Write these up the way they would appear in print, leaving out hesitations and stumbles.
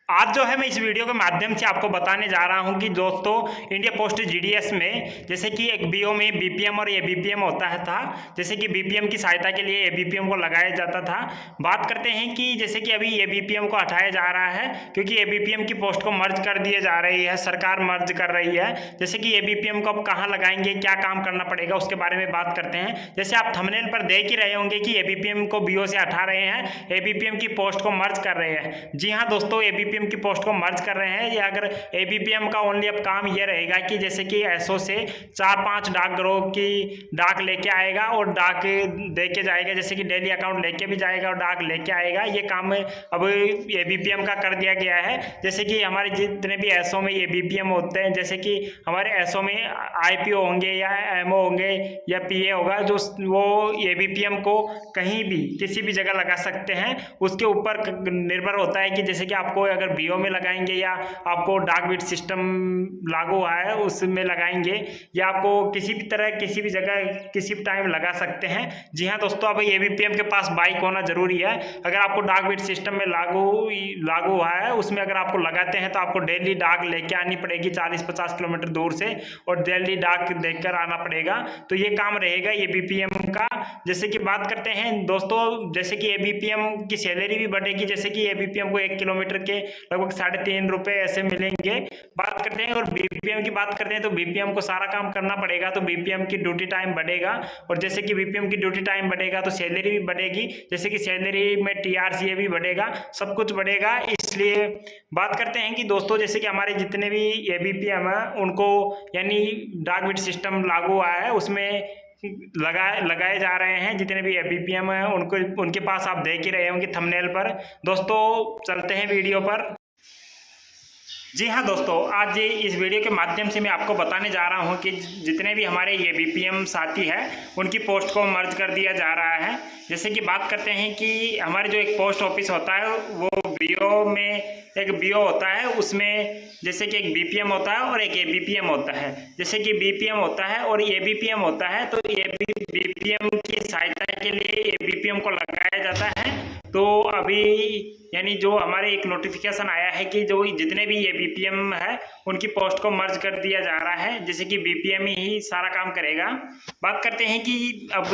आज जो है मैं इस वीडियो के माध्यम से आपको बताने जा रहा हूं कि दोस्तों इंडिया पोस्ट जीडीएस में जैसे कि एक बीओ में बीपीएम और एबीपीएम होता है था। जैसे कि बीपीएम की सहायता के लिए एबीपीएम को लगाया जाता था। बात करते हैं कि जैसे कि अभी एबीपीएम को हटाया जा रहा है क्योंकि एबीपीएम की पोस्ट को मर्ज कर दिए जा रही है, सरकार मर्ज कर रही है। जैसे कि एबीपीएम को अब कहाँ लगाएंगे, क्या काम करना पड़ेगा, उसके बारे में बात करते हैं। जैसे आप थंबनेल पर देख ही रहे होंगे कि एबीपीएम को बीओ से हटा रहे हैं, एबीपीएम की पोस्ट को मर्ज कर रहे हैं। जी हाँ दोस्तों, एबीपीएम की पोस्ट को मर्ज कर रहे हैं। या अगर एबीपीएम का ओनली अब काम ये रहेगा कि जैसे कि एसओ से 4-5 डाकघरों की डाक लेके आएगा और डाक दे के जाएगा, जैसे कि डेली अकाउंट लेके भी जाएगा और डाक लेके आएगा। ये काम अब एबीपीएम का कर दिया गया है। जैसे कि हमारे जितने भी एसओ में एबीपीएम होते हैं, जैसे कि हमारे एसओ में आईपीओ होंगे या एमओ होंगे या पीए होगा, जो वो एबीपीएम को कहीं भी किसी भी जगह लगा सकते हैं। उसके ऊपर निर्भर होता है कि जैसे कि आपको अगर बीओ में लगाएंगे या आपको डाक बिट सिस्टम लागू हुआ है उसमें लगाएंगे, या आपको किसी भी तरह किसी भी जगह किसी भी टाइम लगा सकते हैं। जी हाँ दोस्तों, अब एबीपीएम के पास बाइक होना जरूरी है। अगर आपको डाक बिट सिस्टम में लागू हुआ है, उसमें अगर आपको लगाते हैं तो आपको डेली डाक लेके आनी पड़ेगी 40-50 किलोमीटर दूर से, और डेली डाक देकर आना पड़ेगा। तो ये काम रहेगा एबीपीएम का। जैसे कि बात करते हैं दोस्तों, जैसे कि एबीपीएम की सैलरी भी बढ़ेगी। जैसे कि एबीपीएम को 1 किलोमीटर के लगभग 3.5 रुपए ऐसे मिलेंगे। बात करते हैं और बीपीएम की बात करते हैं तो बीपीएम को सारा काम करना पड़ेगा, तो बीपीएम की ड्यूटी टाइम बढ़ेगा। और जैसे कि बीपीएम की ड्यूटी टाइम बढ़ेगा तो सैलरी भी बढ़ेगी। जैसे कि सैलरी में टीआरसीए भी बढ़ेगा, सब कुछ बढ़ेगा। इसलिए बात करते हैं कि दोस्तों, जैसे कि हमारे जितने भी एबीपीएम है उनको यानी डाक बिट सिस्टम लागू हुआ है, उसमें लगाए जा रहे हैं। जितने भी एबीपीएम है उनको उनके पास आप देख ही रहे होंगे थंबनेल पर। दोस्तों चलते हैं वीडियो पर। जी हाँ दोस्तों, आज इस वीडियो के माध्यम से मैं आपको बताने जा रहा हूँ कि जितने भी हमारे एबीपीएम साथी हैं उनकी पोस्ट को मर्ज कर दिया जा रहा है। जैसे कि बात करते हैं कि हमारे जो एक पोस्ट ऑफिस होता है वो बीओ में एक बीओ होता है, उसमें जैसे कि एक बीपीएम होता है और एक एबीपीएम होता है। जैसे कि बीपीएम होता है और एबीपीएम होता है, तो बीपीएम की सहायता के लिए एबीपीएम को लगाया जाता है। तो अभी यानी जो हमारे एक नोटिफिकेशन आया है कि जो जितने भी एबीपीएम है उनकी पोस्ट को मर्ज कर दिया जा रहा है, जैसे कि बीपीएम ही सारा काम करेगा। बात करते हैं कि अब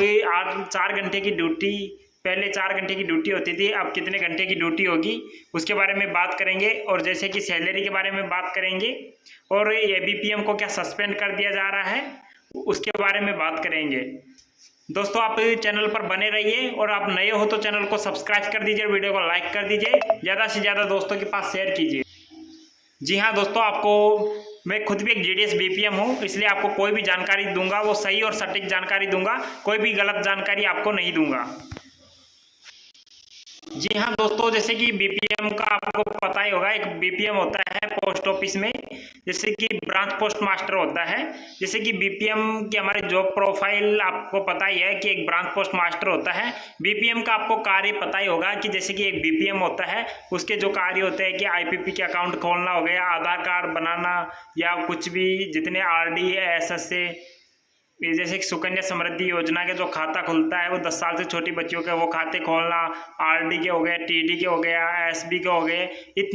4 घंटे की ड्यूटी, पहले 4 घंटे की ड्यूटी होती थी, अब कितने घंटे की ड्यूटी होगी उसके बारे में बात करेंगे। और जैसे कि सैलरी के बारे में बात करेंगे, और एबीपीएम को क्या सस्पेंड कर दिया जा रहा है उसके बारे में बात करेंगे। दोस्तों आप चैनल पर बने रहिए, और आप नए हो तो चैनल को सब्सक्राइब कर दीजिए, वीडियो को लाइक कर दीजिए, ज़्यादा से ज़्यादा दोस्तों के पास शेयर कीजिए। जी हाँ दोस्तों, आपको मैं खुद भी एक जीडीएस बीपीएम हूँ, इसलिए आपको कोई भी जानकारी दूंगा वो सही और सटीक जानकारी दूंगा, कोई भी गलत जानकारी आपको नहीं दूंगा। जी हाँ दोस्तों, जैसे कि बीपीएम का आपको पता ही होगा, एक बीपीएम होता है पोस्ट ऑफिस में, जैसे कि ब्रांच पोस्ट मास्टर होता है। जैसे कि बीपीएम की हमारे जॉब प्रोफाइल आपको पता ही है कि एक ब्रांच पोस्ट मास्टर होता है। बीपीएम का आपको कार्य पता ही होगा कि जैसे कि एक बीपीएम होता है, उसके जो कार्य होते हैं कि आईपीपी के अकाउंट खोलना हो गया, आधार कार्ड बनाना, या कुछ भी जितने आरडी है एसएसए, जैसे कि सुकन्या समृद्धि योजना के जो खाता खुलता है वो 10 साल से छोटी बच्चियों के वो खाते खोलना, आरडी के हो गए, टीडी के हो गया, एसबी के हो गए,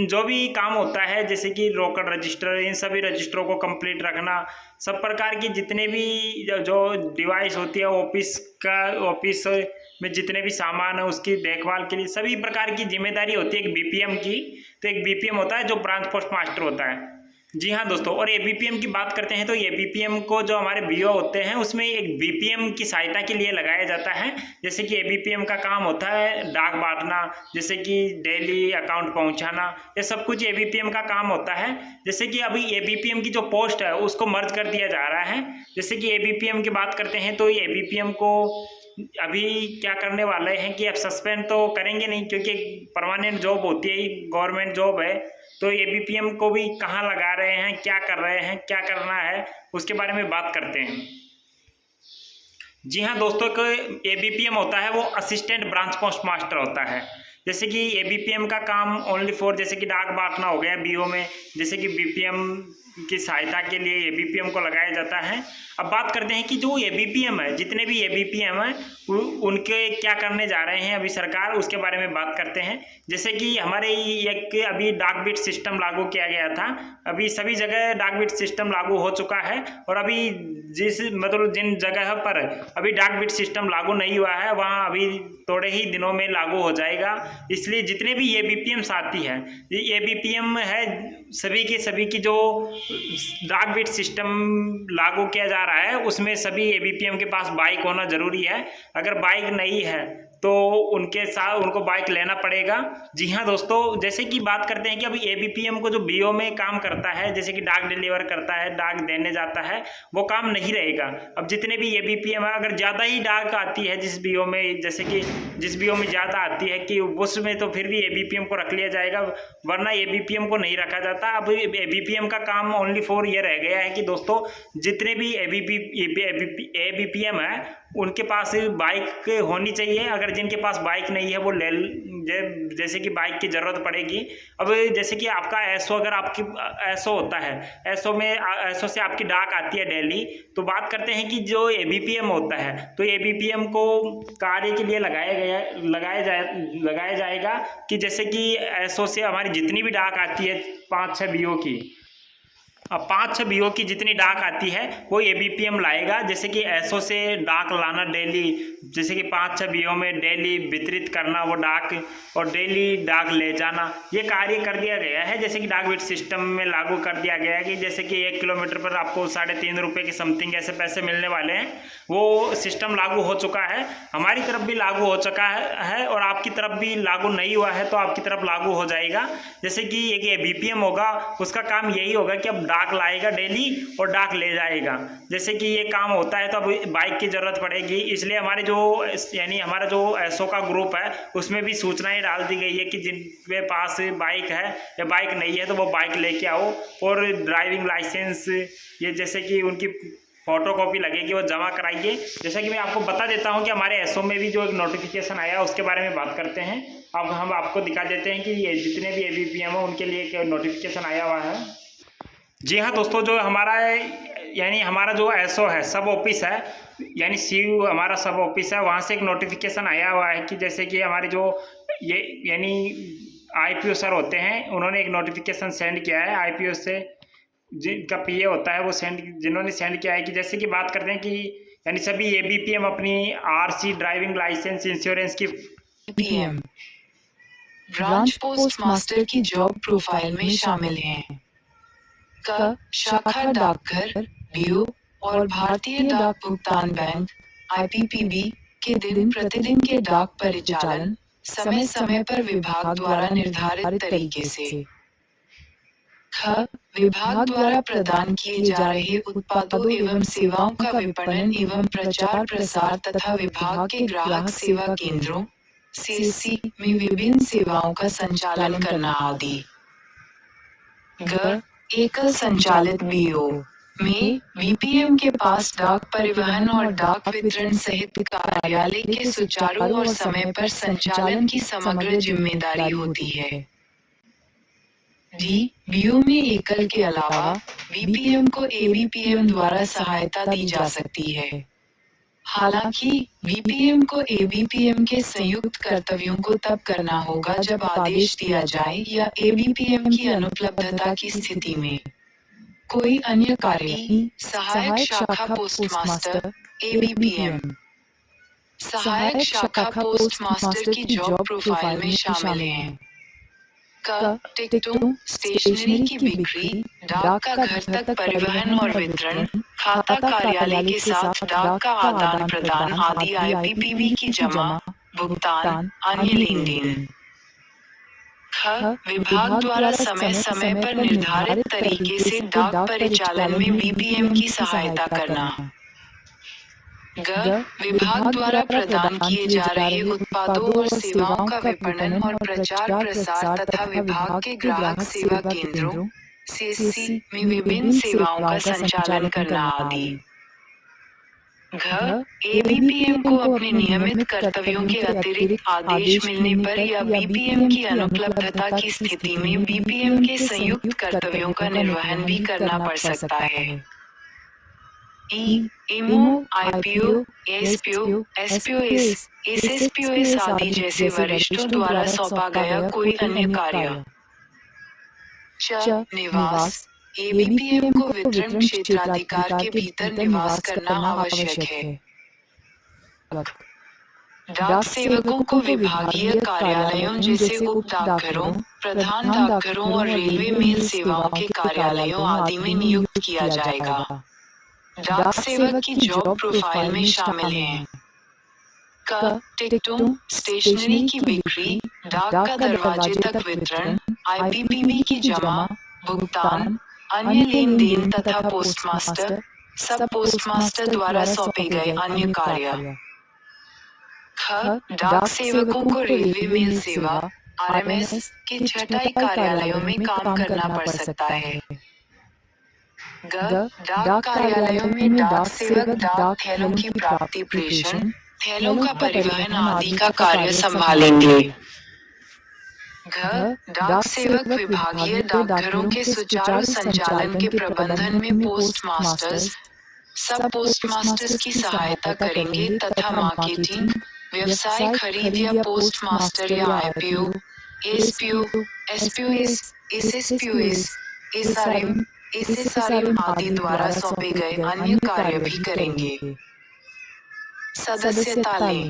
जो भी काम होता है, जैसे कि रोकड़ रजिस्टर, इन सभी रजिस्टरों को कंप्लीट रखना, सब प्रकार की जितने भी जो डिवाइस होती है ऑफिस में जितने भी सामान है उसकी देखभाल के लिए सभी प्रकार की जिम्मेदारी होती है एक बीपीएम की। तो एक बीपीएम होता है जो ब्रांच पोस्ट मास्टर होता है। जी हाँ दोस्तों, और एबीपीएम की बात करते हैं तो एबीपीएम को जो हमारे बीओ होते हैं उसमें एक बीपीएम की सहायता के लिए लगाया जाता है। जैसे कि एबीपीएम का काम होता है डाक बांटना, जैसे कि डेली अकाउंट पहुंचाना, ये सब कुछ एबीपीएम का काम होता है। जैसे कि अभी एबीपीएम की जो पोस्ट है उसको मर्ज कर दिया जा रहा है। जैसे कि एबीपीएम की बात करते हैं तो एबीपीएम को अभी क्या करने वाले हैं कि अब सस्पेंड तो करेंगे नहीं, क्योंकि परमानेंट जॉब होती है, गवर्नमेंट जॉब है। तो एबीपीएम को भी कहाँ लगा रहे हैं, क्या कर रहे हैं, क्या करना है, उसके बारे में बात करते हैं। जी हाँ दोस्तों, एक एबीपीएम होता है वो असिस्टेंट ब्रांच पोस्ट मास्टर होता है। जैसे कि एबीपीएम का काम ओनली फॉर, जैसे कि डाक बांटना हो गया बीओ में, जैसे कि बीपीएम की सहायता के लिए एबीपीएम को लगाया जाता है। अब बात करते हैं कि जो एबीपीएम है, जितने भी एबीपीएम है उनके क्या करने जा रहे हैं अभी सरकार, उसके बारे में बात करते हैं। जैसे कि हमारे एक अभी डाक बिट सिस्टम लागू किया गया था, अभी सभी जगह डाक बिट सिस्टम लागू हो चुका है, और अभी जिन जगह पर अभी डाक बिट सिस्टम लागू नहीं हुआ है वहाँ अभी थोड़े ही दिनों में लागू हो जाएगा। इसलिए जितने भी एबीपीएम्स आती है, एबीपीएम है सभी की जो डाक बिट सिस्टम लागू किया जा रहा है उसमें सभी एबीपीएम के पास बाइक होना जरूरी है। अगर बाइक नहीं है तो उनके साथ उनको बाइक लेना पड़ेगा। जी हाँ दोस्तों, जैसे कि बात करते हैं कि अभी एबीपीएम को जो बीओ में काम करता है, जैसे कि डाक डिलीवर करता है, डाक देने जाता है, वो काम नहीं रहेगा। अब जितने भी एबीपीएम है, अगर ज़्यादा ही डाक आती है जिस बीओ में, जैसे कि जिस बीओ में ज़्यादा आती है कि उसमें तो फिर भी एबीपीएम को रख लिया जाएगा, वरना एबीपीएम को नहीं रखा जाता। अब एबीपीएम का काम ओनली फॉर ये रह गया है कि दोस्तों जितने भी एबीपीएम है उनके पास बाइक होनी चाहिए। अगर जिनके पास बाइक नहीं है वो जैसे कि बाइक की ज़रूरत पड़ेगी। अब जैसे कि आपका एसओ, अगर आपकी एसओ होता है, एसओ से आपकी डाक आती है डेली, तो बात करते हैं कि जो एबीपीएम होता है तो एबीपीएम को कार्य के लिए लगाया जाएगा कि जैसे कि एसओ से हमारी जितनी भी डाक आती है 5-6 बीओ की, अब 5-6 बीओ की जितनी डाक आती है वो एबीपीएम लाएगा। जैसे कि एसओ से डाक लाना डेली, जैसे कि 5-6 बीओ में डेली वितरित करना वो डाक, और डेली डाक ले जाना, ये कार्य कर दिया गया है। जैसे कि डाक बिट सिस्टम में लागू कर दिया गया है कि जैसे कि 1 किलोमीटर पर आपको 3.5 रुपये के समथिंग ऐसे पैसे मिलने वाले हैं, वो सिस्टम लागू हो चुका है। हमारी तरफ भी लागू हो चुका है और आपकी तरफ भी लागू नहीं हुआ है तो आपकी तरफ लागू हो जाएगा। जैसे कि एक एबीपीएम होगा, उसका काम यही होगा कि अब डाक लाएगा डेली और डाक ले जाएगा। जैसे कि ये काम होता है तो अब बाइक की ज़रूरत पड़ेगी, इसलिए हमारे हमारा जो एसओ का ग्रुप है उसमें भी सूचनाएं डाल दी गई है कि जिनके पास बाइक है या बाइक नहीं है तो वो बाइक लेके आओ, और ड्राइविंग लाइसेंस, ये जैसे कि उनकी फोटोकॉपी लगेगी वो जमा कराइए। जैसा कि मैं आपको बता देता हूं कि हमारे एसओ में भी जो एक नोटिफिकेशन आया उसके बारे में बात करते हैं। अब हम आपको दिखा देते हैं कि ये जितने भी एबीपीएम हो उनके लिए एक नोटिफिकेशन आया हुआ है। जी हाँ दोस्तों, जो हमारा जो एसओ है, सब ऑफिस है, यानी सीयू हमारा सब ऑफिस है, वहाँ से एक नोटिफिकेशन आया हुआ है कि जैसे कि हमारे जो यानी आईपीओ सर होते हैं उन्होंने एक नोटिफिकेशन सेंड किया है आईपीओ से, जिनका पीए होता है वो जिन्होंने सेंड किया है कि जैसे कि बात करते हैं कि यानी सभी एबीपीएम अपनी आरसी, ड्राइविंग लाइसेंस, इंश्योरेंस की पीएम ब्रांच पोस्ट मास्टर की जॉब प्रोफाइल में शामिल हैं। क शाखा डाकघर, बीओ और भारतीय डाक भुगतान बैंक आईपीपीबी के दिन प्रतिदिन के डाक परिचालन समय समय पर विभाग द्वारा निर्धारित तरीके से। ख विभाग द्वारा प्रदान किए जा रहे उत्पादों एवं सेवाओं का विपणन एवं प्रचार प्रसार तथा विभाग के ग्राहक सेवा केंद्रों सीएससी में विभिन्न सेवाओं का संचालन करना आदि। ग एकल संचालित बीओ में बीपीएम के पास डाक परिवहन और डाक वितरण सहित कार्यालय के सुचारू और समय पर संचालन की समग्र जिम्मेदारी होती है। डी बीओ में एकल के अलावा बीपीएम को एबीपीएम द्वारा सहायता दी जा सकती है। हालांकि बीपीएम को एबीपीएम के संयुक्त कर्तव्यों को तब करना होगा जब आदेश दिया जाए या एबीपीएम की अनुपलब्धता की स्थिति में कोई अन्य कार्य सहायक शाखा पोस्टमास्टर एबीपीएम सहायक शाखा पोस्टमास्टर की जॉब प्रोफाइल में शामिल हैं। टिकटों, स्टेशनरी की बिक्री, डाक का घर तक परिवहन और वितरण, खाता कार्यालय के साथ डाक का आदान प्रदान आदि आईपीपीबी की जमा, भुगतान, अन्य लेन देन। विभाग द्वारा समय समय पर निर्धारित तरीके से डाक परिचालन में बीपीएम की सहायता करना। विभाग द्वारा प्रदान किए जा रहे उत्पादों और सेवाओं का विपणन और प्रचार प्रसार तथा विभाग के ग्राहक सेवा केंद्रों सीएससी में विभिन्न सेवाओं का संचालन करना आदि। घ एबीपीएम को अपने नियमित कर्तव्यों के अतिरिक्त आदेश मिलने पर या बीपीएम की अनुपलब्धता की स्थिति में बीपीएम के संयुक्त कर्तव्यों का निर्वहन भी करना पड़ सकता है। इमो, आईपीओ, एसपीओ, एसपीओएस, एसएसपीओएस आदि जैसे वरिष्ठों द्वारा सौंपा गया कोई अन्य कार्य। च निवास एबीपीएम को वितरण क्षेत्राधिकार के भीतर निवास करना आवश्यक है। डाक सेवकों को विभागीय कार्यालयों जैसे उप डाकघरों, प्रधान डाकघरों और रेलवे मेल सेवाओं के कार्यालयों आदि में नियुक्त किया जाएगा। डाक सेवक की जॉब प्रोफाइल में शामिल हैं क टिकटों, स्टेशनरी की बिक्री, डाक का दरवाजे तक वितरण, आईपीपीबी की जमा, भुगतान, अन्य लेन देन तथा पोस्टमास्टर, सब पोस्टमास्टर द्वारा सौंपे गए अन्य कार्य। ख डाक सेवकों को रेलवे मेल सेवा आरएमएस के छटाई कार्यालयों में काम करना पड़ सकता है। ग डाक कार्यालयों में डाक सेवक डाक थैलों की प्राप्ति, प्रेषण, थैलों का परिवहन आदि का कार्य संभालेंगे। घ डाक सेवक विभागीय डाकघरों के सुचारू संचालन के प्रबंधन में पोस्ट मास्टर्स, सब पोस्ट मास्टर्स की सहायता करेंगे तथा मार्केटिंग, व्यवसाय खरीद या पोस्ट मास्टर या आईपीओ, एसपीओ, एसपीओएस, एसएसपीओएस, एसआरएम, एसएसआरएम आदि द्वारा सौंपे गए अन्य कार्य भी करेंगे। सदस्यता लें,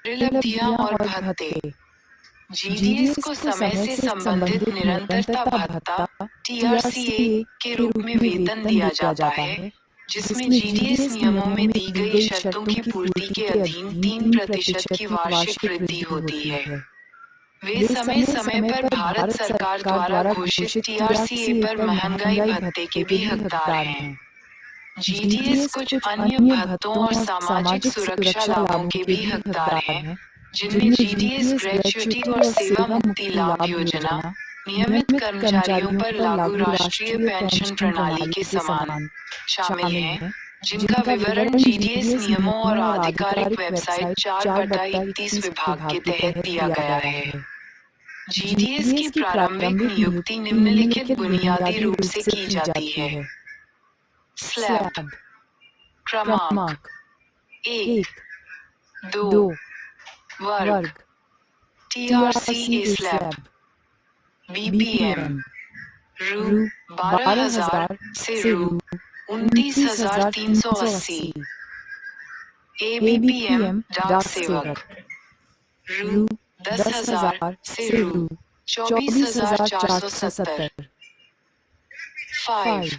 उपलब्धियां और भत्ते। जीडीएस को समय से संबंधित निरंतरता भत्ता टीआरसीए के रूप में वेतन दिया जाता है, जिसमें जीडीएस नियमों में दी गई शर्तों की पूर्ति के अधीन 3% की वार्षिक वृद्धि होती है। वे समय समय पर भारत सरकार द्वारा घोषित टीआरसीए पर महंगाई भत्ते के भी हकदार हैं। जीडीएस कुछ अन्य भत्तों और सामाजिक सुरक्षा लाभों के भी हकदार हैं, जिनमें जीडीएस ग्रेच्युटी और सेवा मुक्ति लाभ योजना, नियमित कर्मचारियों पर लागू राष्ट्रीय पेंशन प्रणाली के समान शामिल हैं, जिनका विवरण जीडीएस नियमों और आधिकारिक वेबसाइट 4/31 विभाग के तहत दिया गया है। जीडीएस की प्रारंभिक नियुक्ति निम्नलिखित बुनियादी रूप से की जाती है। स्लैब क्रमांक 1, 2 वर्ग टीआरसीए स्लैब बीपीएम रु 12,000 से रु 29,380 एबीपीएम डाक सेवक रु 10,000 से रु 24,470। 5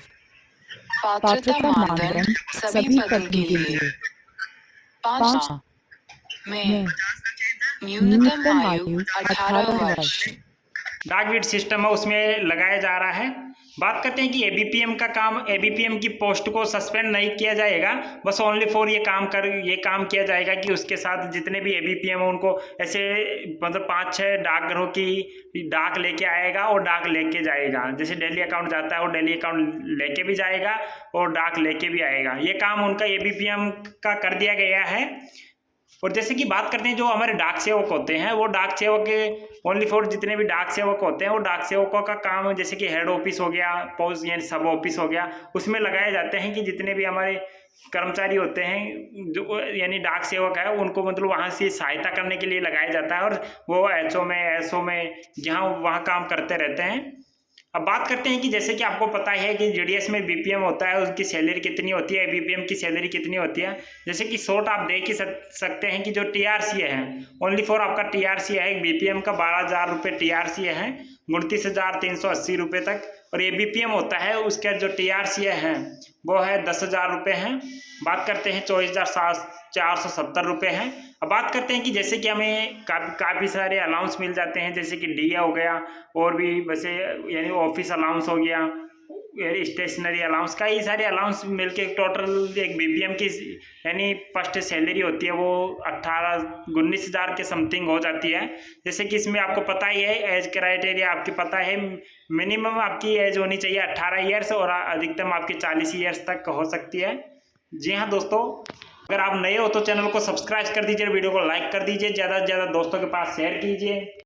पात्रता मानदंड सभी पदों के लिए 5 में न्यूनतम आयु 18 वर्ष। डाकवीट सिस्टम है उसमें लगाया जा रहा है। बात करते हैं कि एबीपीएम का काम, एबीपीएम की पोस्ट को सस्पेंड नहीं किया जाएगा, बस ओनली फॉर ये काम किया जाएगा कि उसके साथ जितने भी एबीपीएम है उनको ऐसे मतलब 5-6 डाकघरों की डाक लेके आएगा और डाक लेके जाएगा। जैसे डेली अकाउंट जाता है वो डेली अकाउंट लेके भी जाएगा और डाक लेके भी आएगा। ये काम उनका एबीपीएम का कर दिया गया है। और जैसे कि बात करते हैं जो हमारे डाक सेवक होते हैं, वो डाक सेवक के ओनली फॉर जितने भी डाक सेवक होते हैं वो डाक सेवकों का काम जैसे कि हेड ऑफिस हो गया, पोस्ट यानी सब ऑफिस हो गया, उसमें लगाए जाते हैं कि जितने भी हमारे कर्मचारी होते हैं जो यानी डाक सेवक है उनको मतलब वहाँ से सहायता करने के लिए लगाया जाता है और वो एचओ में एसओ में जहाँ वहाँ काम करते रहते हैं। अब बात करते हैं कि जैसे कि आपको पता है कि जीडीएस में बीपीएम होता है, उसकी सैलरी कितनी होती है, बीपीएम की सैलरी कितनी होती है। जैसे कि शॉर्ट आप देख ही सकते हैं कि जो टीआरसीए है, ओनली फॉर आपका टीआरसीए है बीपीएम का 12,000 रुपये टीआरसीए है, 29,380 रुपये तक। और ये बीपीएम होता है उसका जो टीआरसीए है वो है 10,000 रुपये है। बात करते हैं 24,470 रुपये है। अब बात करते हैं कि जैसे कि हमें काफ़ी सारे अलाउंस मिल जाते हैं, जैसे कि डीए हो गया और भी वैसे यानी ऑफिस अलाउंस हो गया, स्टेशनरी अलाउंस, कई सारे अलाउंस मिलके टोटल एक बीपीएम की यानी फर्स्ट सैलरी होती है वो 19,000 के समथिंग हो जाती है। जैसे कि इसमें आपको पता ही है एज क्राइटेरिया आपकी पता है, मिनिमम आपकी एज होनी चाहिए 18 ईयर्स और अधिकतम आपकी 40 ईयर्स तक हो सकती है। जी हाँ दोस्तों, अगर आप नए हो तो चैनल को सब्सक्राइब कर दीजिए, वीडियो को लाइक कर दीजिए, ज़्यादा से ज़्यादा दोस्तों के पास शेयर कीजिए।